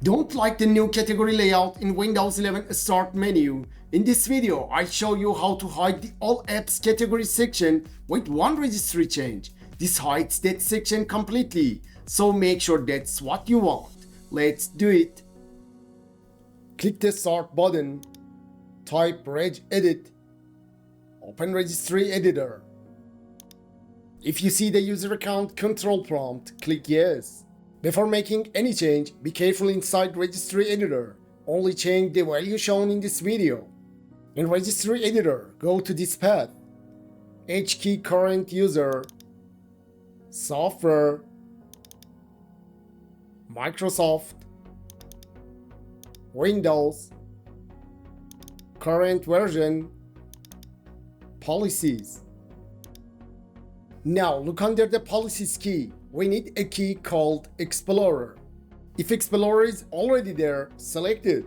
Don't like the new category layout in Windows 11 Start menu? In this video, I show you how to hide the All Apps category section with one registry change. This hides that section completely, so make sure that's what you want. Let's do it. Click the Start button, type Reg Edit, open Registry Editor. If you see the user account control prompt, click Yes. Before making any change, be careful inside Registry Editor. Only change the value shown in this video. In Registry Editor, go to this path. H key current user, software, Microsoft, Windows, current version, policies. Now look under the policies key. We need a key called Explorer. If Explorer is already there, select it.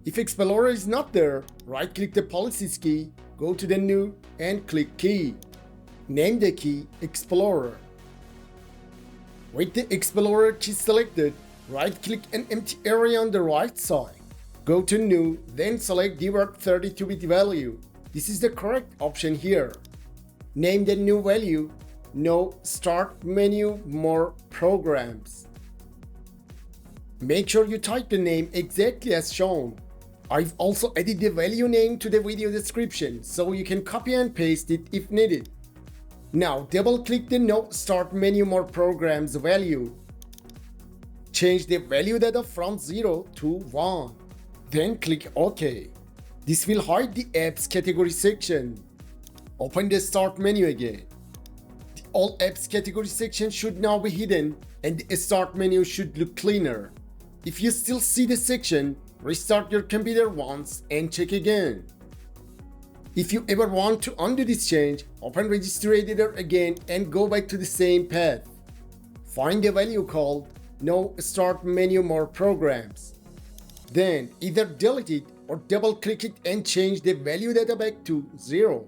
If Explorer is not there, right-click the policies key, go to the New and click Key. Name the key Explorer. With the Explorer key selected, right-click an empty area on the right side. Go to New, then select DWORD 32-bit value. This is the correct option here. Name the new value NoStartMenuMorePrograms. Make sure you type the name exactly as shown. I've also added the value name to the video description, so you can copy and paste it if needed. Now double-click the NoStartMenuMorePrograms value. Change the value data from 0 to 1. Then click OK. This will hide the Apps category section. Open the Start menu again. The All Apps category section should now be hidden and the Start menu should look cleaner. If you still see the section, restart your computer once and check again. If you ever want to undo this change, open Registry Editor again and go back to the same path. Find the value called NoStartMenuMorePrograms. Then either delete it or double-click it and change the value data back to 0.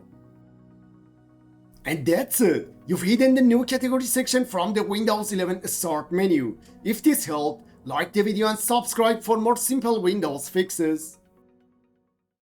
And that's it! You've hidden the new category section from the Windows 11 Start menu. If this helped, like the video and subscribe for more simple Windows fixes.